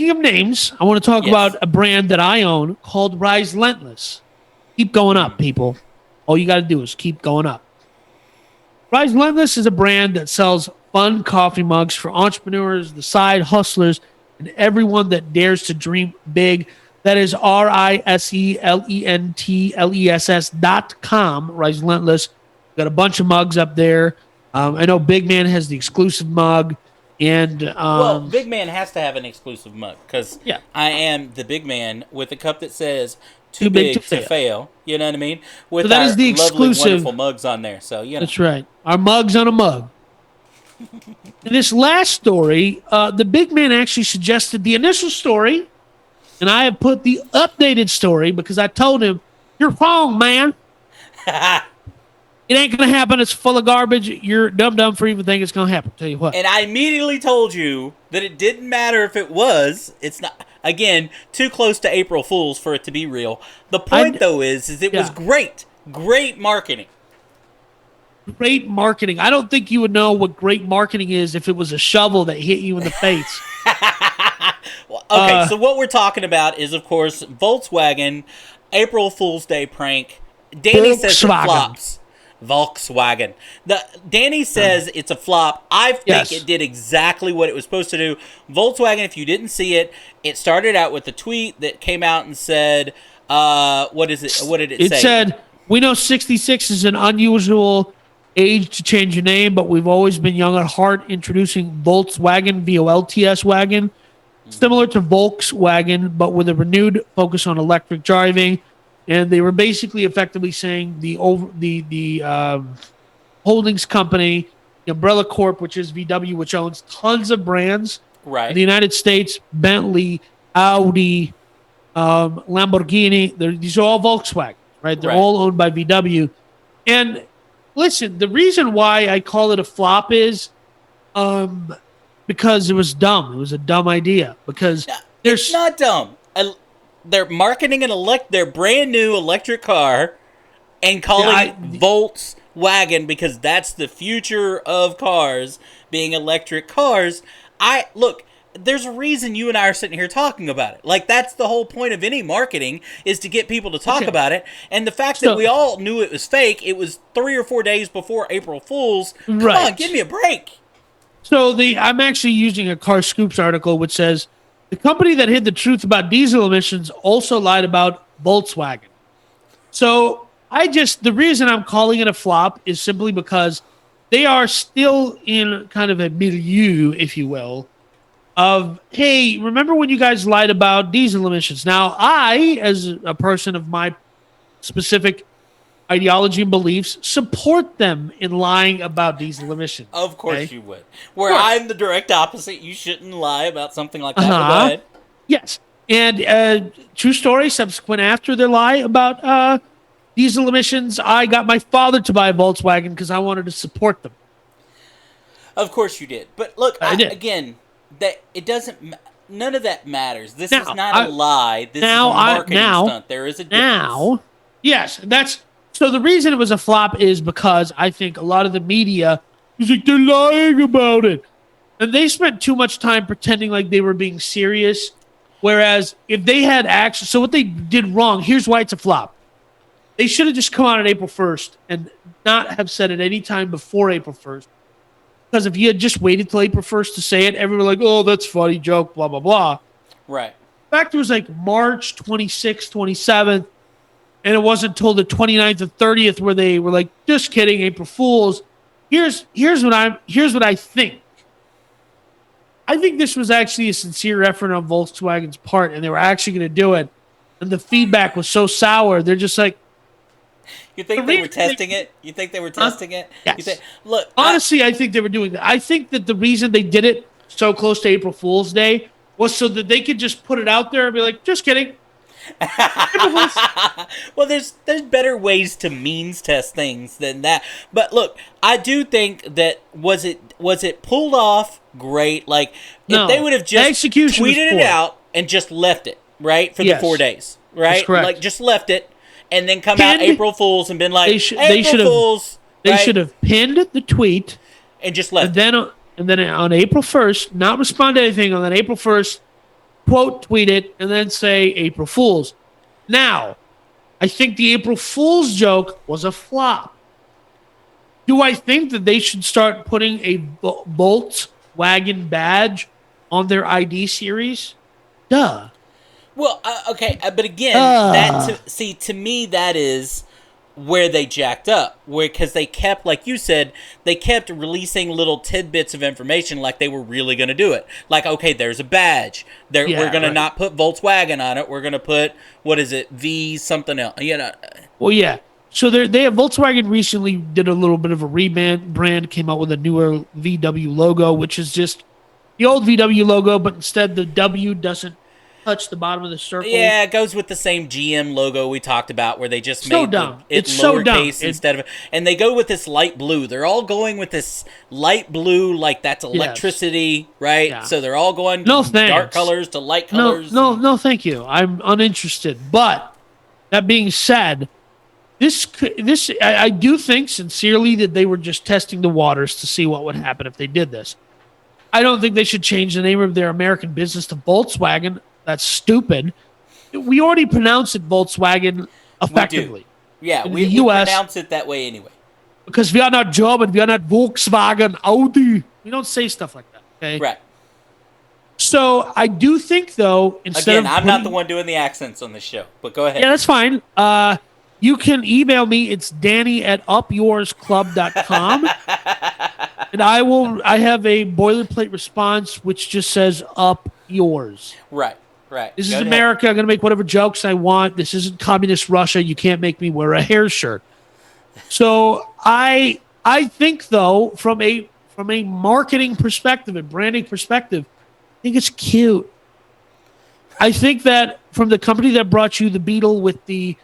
speaking of names, I want to talk about a brand that I own called Rise Lentless. Keep going up, people. All you got to do is keep going up. Rise Lentless is a brand that sells fun coffee mugs for entrepreneurs, the side hustlers, and everyone that dares to dream big. That is RISELENTLESS.com. Rise Lentless. Got a bunch of mugs up there. I know Big Man has the exclusive mug. And well, Big Man has to have an exclusive mug because yeah. I am the Big Man with a cup that says "Too big to fail." You know what I mean? With so that our is the lovely, exclusive, wonderful mugs on there. So that's right. Our mugs on a mug. In this last story, the Big Man actually suggested the initial story, and I have put the updated story because I told him, "You're wrong, man. It ain't gonna happen. It's full of garbage. You're dumb for even thinking it's gonna happen." Tell you what. And I immediately told you that it didn't matter if it was. It's not. Again, too close to April Fools for it to be real. The point, though, is it was great. Great marketing. Great marketing. I don't think you would know what great marketing is if it was a shovel that hit you in the face. Well, okay, so what we're talking about is, of course, Voltswagen, April Fool's Day prank. Danny says it flops. Volkswagen. Danny says it's a flop. I think it did exactly what it was supposed to do. Volkswagen, if you didn't see it, it started out with a tweet that came out and said, what is it? What did it say? It said, "We know 66 is an unusual age to change your name, but we've always been young at heart. Introducing Voltswagen, VOLTS wagon, similar to Volkswagen, but with a renewed focus on electric driving." And they were basically effectively saying the holdings company, the Umbrella Corp, which is VW, which owns tons of brands. Right. In the United States, Bentley, Audi, Lamborghini, these are all Volkswagen, right? They're all owned by VW. And listen, the reason why I call it a flop is because it was dumb. It was a dumb idea. Because it's not dumb. They're marketing their brand new electric car and calling it Voltswagen because that's the future of cars, being electric cars. Look, there's a reason you and I are sitting here talking about it. Like, that's the whole point of any marketing, is to get people to talk about it. And the fact that we all knew it was fake, it was 3 or 4 days before April Fool's. Come on, give me a break. So I'm actually using a Car Scoops article which says, "The company that hid the truth about diesel emissions also lied about Volkswagen." So the reason I'm calling it a flop is simply because they are still in kind of a milieu, if you will, of, hey, remember when you guys lied about diesel emissions? Now, I, as a person of my specific ideology and beliefs, support them in lying about diesel emissions. Of course you would. Where I'm the direct opposite. You shouldn't lie about something like that. Go ahead. Yes. And true story, subsequent after their lie about diesel emissions, I got my father to buy a Volkswagen because I wanted to support them. Of course you did. But look, again, that it doesn't. None of that matters. This is not a lie. This is a marketing stunt. There is a difference. Yes, so the reason it was a flop is because I think a lot of the media was like, they're lying about it. And they spent too much time pretending like they were being serious. Whereas if they had actually, so what they did wrong, here's why it's a flop. They should have just come out on April 1st and not have said it any time before April 1st. Because if you had just waited till April 1st to say it, everyone would be like, oh, that's funny, joke, blah, blah, blah. Right. In fact, it was like March 26th, 27th. And it wasn't until the 29th and 30th where they were like, just kidding, April Fools. Here's what I think. I think this was actually a sincere effort on Volkswagen's part, and they were actually going to do it. And the feedback was so sour, they're just like... You think they were testing it? You think they were testing it? Yes. Look, honestly, I think they were doing that. I think that the reason they did it so close to April Fool's Day was so that they could just put it out there and be like, just kidding. Well, there's better ways to means test things than that. But look, I do think that was it pulled off great. Like, if they would have just tweeted it out and just left it, right, for the 4 days, right? Like, just left it and then come out April Fools and been like, April Fools. They should have pinned the tweet and just left it. And then on April 1st, not respond to anything. On that April 1st, quote tweet it, and then say April Fool's. Now, I think the April Fool's joke was a flop. Do I think that they should start putting a Voltswagen badge on their ID series? Duh. Well, okay, but again, to me, that is where they jacked up. Because they kept, like you said, they kept releasing little tidbits of information like they were really going to do it. Like, okay, there's a badge. We're going to not put Volkswagen on it. We're going to put, what is it, V something else. Well, yeah. So they have Volkswagen recently did a little bit of a rebrand, came out with a newer VW logo, which is just the old VW logo, but instead the W doesn't touch the bottom of the circle. Yeah, it goes with the same GM logo we talked about, where they just made it lowercase instead of, and they go with this light blue. They're all going with this light blue, like that's electricity, right? Yeah. So they're all going dark colors to light colors. No, thank you. I'm uninterested. But that being said, I do think sincerely that they were just testing the waters to see what would happen if they did this. I don't think they should change the name of their American business to Voltswagen. That's stupid. We already pronounce it Volkswagen effectively. We pronounce it that way anyway. Because we are not German, we are not Volkswagen, Audi. We don't say stuff like that, okay? Right. So I do think, though, I'm not the one doing the accents on this show, but go ahead. Yeah, that's fine. You can email me. It's danny@upyoursclub.com. And I have a boilerplate response which just says up yours. Right. This is America. I'm going to make whatever jokes I want. This isn't communist Russia. You can't make me wear a hair shirt. So I think, though, from a marketing perspective and branding perspective, I think it's cute. I think that from the company that brought you the Beetle with the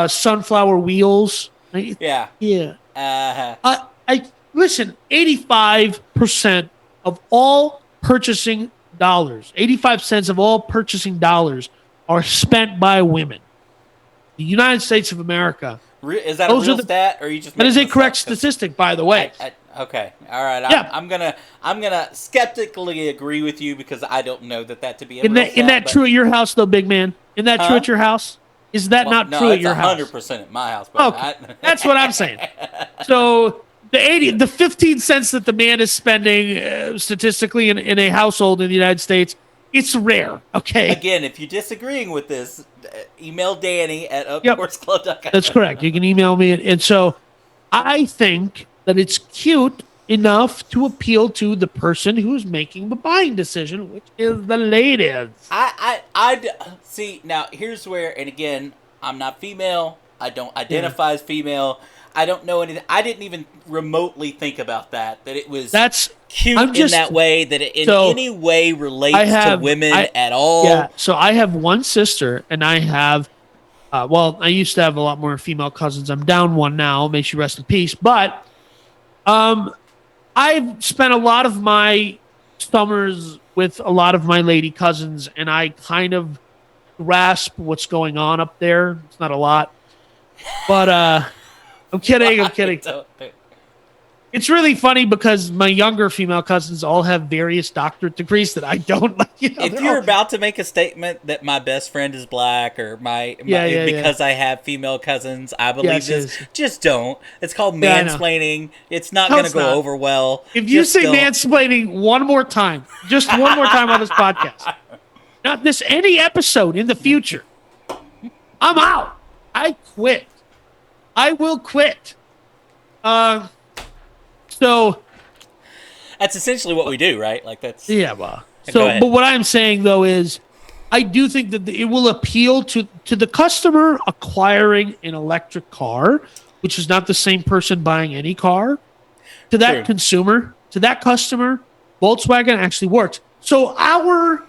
sunflower wheels. Yeah. I listen. 85% of all purchasing dollars, 85 cents of all purchasing dollars are spent by women. The United States of America. Is that a real stat, or are you just? That is a correct statistic, by the way. Okay, all right. Yeah. I'm gonna skeptically agree with you because I don't know that to be a real stat. Isn't that true at your house, though, big man? Isn't that true at your house? Is that not true at your house? 100% at my house. Okay. That's what I'm saying. So the 15 cents that the man is spending statistically in a household in the United States, it's rare. Okay. Again, if you're disagreeing with this, email Danny at upyourclub.com. That's correct. You can email me. And so I think that it's cute enough to appeal to the person who's making the buying decision, which is the ladies. I see. Now, here's where, and again, I'm not female. I don't identify as female. I don't know anything. I didn't even remotely think about that it was cute in that way, that it in any way relates to women at all. Yeah, so I have one sister, and I have, I used to have a lot more female cousins. I'm down one now. May she rest in peace. But I've spent a lot of my summers with a lot of my lady cousins, and I kind of grasp what's going on up there. It's not a lot. But I'm kidding. It's really funny because my younger female cousins all have various doctorate degrees that I don't like. If you're about to make a statement that my best friend is black or because I have female cousins, I believe this. Just don't. It's called mansplaining. It's not going to go over well. If you say mansplaining one more time, just one more time on this podcast, not this any episode in the future, I'm out. I quit. I will quit. So that's essentially what we do, right? Like that's well. So, but what I'm saying though is, I do think that it will appeal to the customer acquiring an electric car, which is not the same person buying any car. To that consumer, to that customer, Volkswagen actually works. So our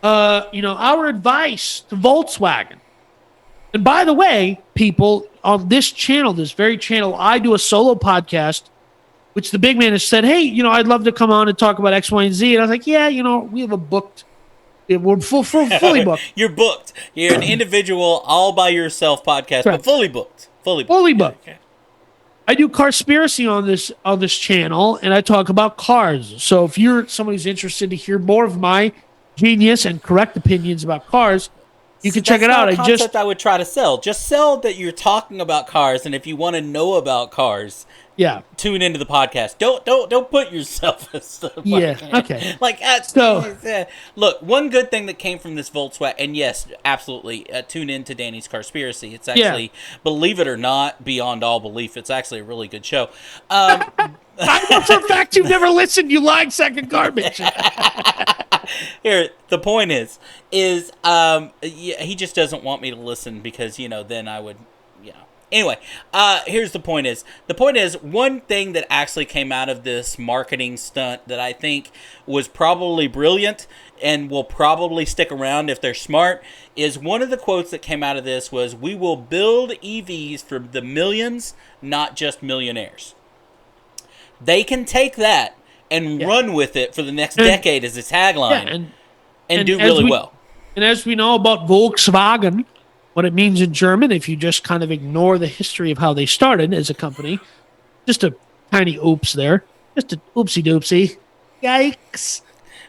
advice to Volkswagen. And by the way, people, on this channel, this very channel, I do a solo podcast, which the big man has said, hey, I'd love to come on and talk about X, Y, and Z. And I was like, yeah, we have a booked, we're fully booked. You're booked. You're an individual, all by yourself podcast, but fully booked. Fully booked. Okay. I do Carspiracy on this channel, and I talk about cars. So if you're somebody who's interested to hear more of my genius and correct opinions about cars, you can check That's it not out. a concept I would try to sell. Just sell that you're talking about cars, and if you want to know about cars, yeah. tune into the podcast. Don't put yourself as the Okay. Like look, one good thing that came from this Volkswagen, and yes, absolutely, tune into Danny's Carspiracy. It's actually, believe it or not, beyond all belief, it's actually a really good show. I know for a fact you've never listened. You lying second garbage. Here, the point is, he just doesn't want me to listen because, then I would, Anyway, here's the point is. The point is, one thing that actually came out of this marketing stunt that I think was probably brilliant and will probably stick around if they're smart is one of the quotes that came out of this was, "We will build EVs for the millions, not just millionaires." They can take that and run with it for the next decade as a tagline and do really well. And as we know about Volkswagen, what it means in German, if you just kind of ignore the history of how they started as a company, just a tiny oops there. Just a oopsie-doopsie. Yikes.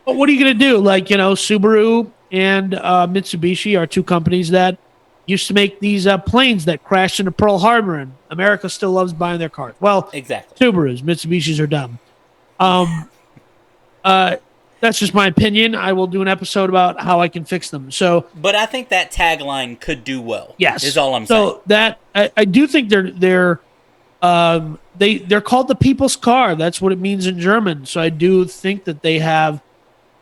But what are you going to do? Like, Subaru and Mitsubishi are two companies that used to make these planes that crashed into Pearl Harbor, and America still loves buying their cars. Well, exactly. Subarus, Mitsubishis are dumb. That's just my opinion. I will do an episode about how I can fix them. But I think that tagline could do well. Yes, is all I'm saying. So that I do think they're called the people's car. That's what it means in German. So I do think that they have,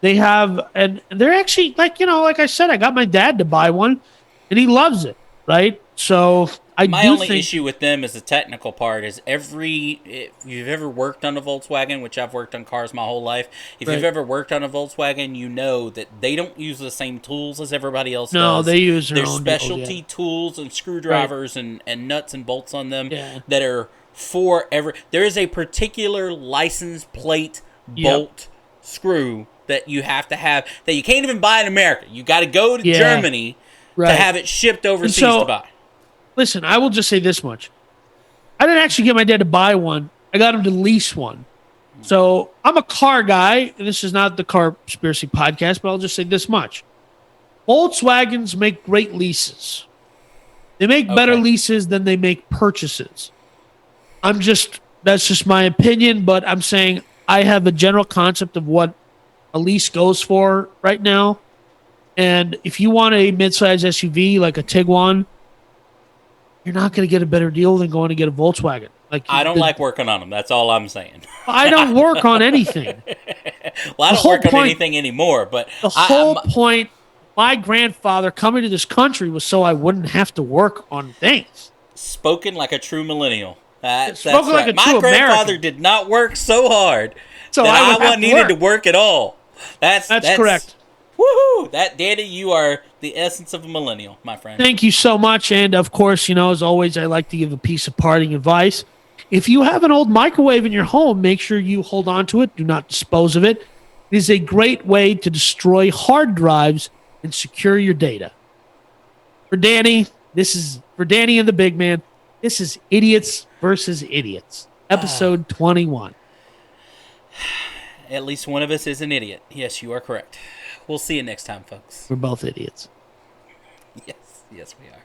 and they're actually like I said, I got my dad to buy one, and he loves it. Right. So my only issue with them is the technical part. Is if you've ever worked on a Volkswagen, which I've worked on cars my whole life, if you've ever worked on a Volkswagen, you know that they don't use the same tools as everybody else does. No, they use their own specialty tools and screwdrivers and nuts and bolts on them that are for There is a particular license plate bolt screw that you have to have that you can't even buy in America. You got to go to Germany to have it shipped overseas to buy. Listen, I will just say this much. I didn't actually get my dad to buy one. I got him to lease one. So I'm a car guy, and this is not the Carspiracy podcast, but I'll just say this much. Volkswagens make great leases. They make better leases than they make purchases. That's just my opinion, but I'm saying I have a general concept of what a lease goes for right now. And if you want a midsize SUV like a Tiguan, you're not going to get a better deal than going to get a Volkswagen. I don't like working on them. That's all I'm saying. I don't work on anything. Well, I don't work on anything anymore. But the whole point, my grandfather coming to this country was so I wouldn't have to work on things. Spoken like a true millennial. That's like right. a true My grandfather American. did not work so hard so that I needed to work at all. That's correct. Woohoo! Danny, you are the essence of a millennial, my friend. Thank you so much. And of course, as always, I like to give a piece of parting advice. If you have an old microwave in your home, make sure you hold on to it. Do not dispose of it. It is a great way to destroy hard drives and secure your data. For Danny and the big man, this is Idiots versus Idiots, episode 21. At least one of us is an idiot. Yes, you are correct. We'll see you next time, folks. We're both idiots. Yes, we are.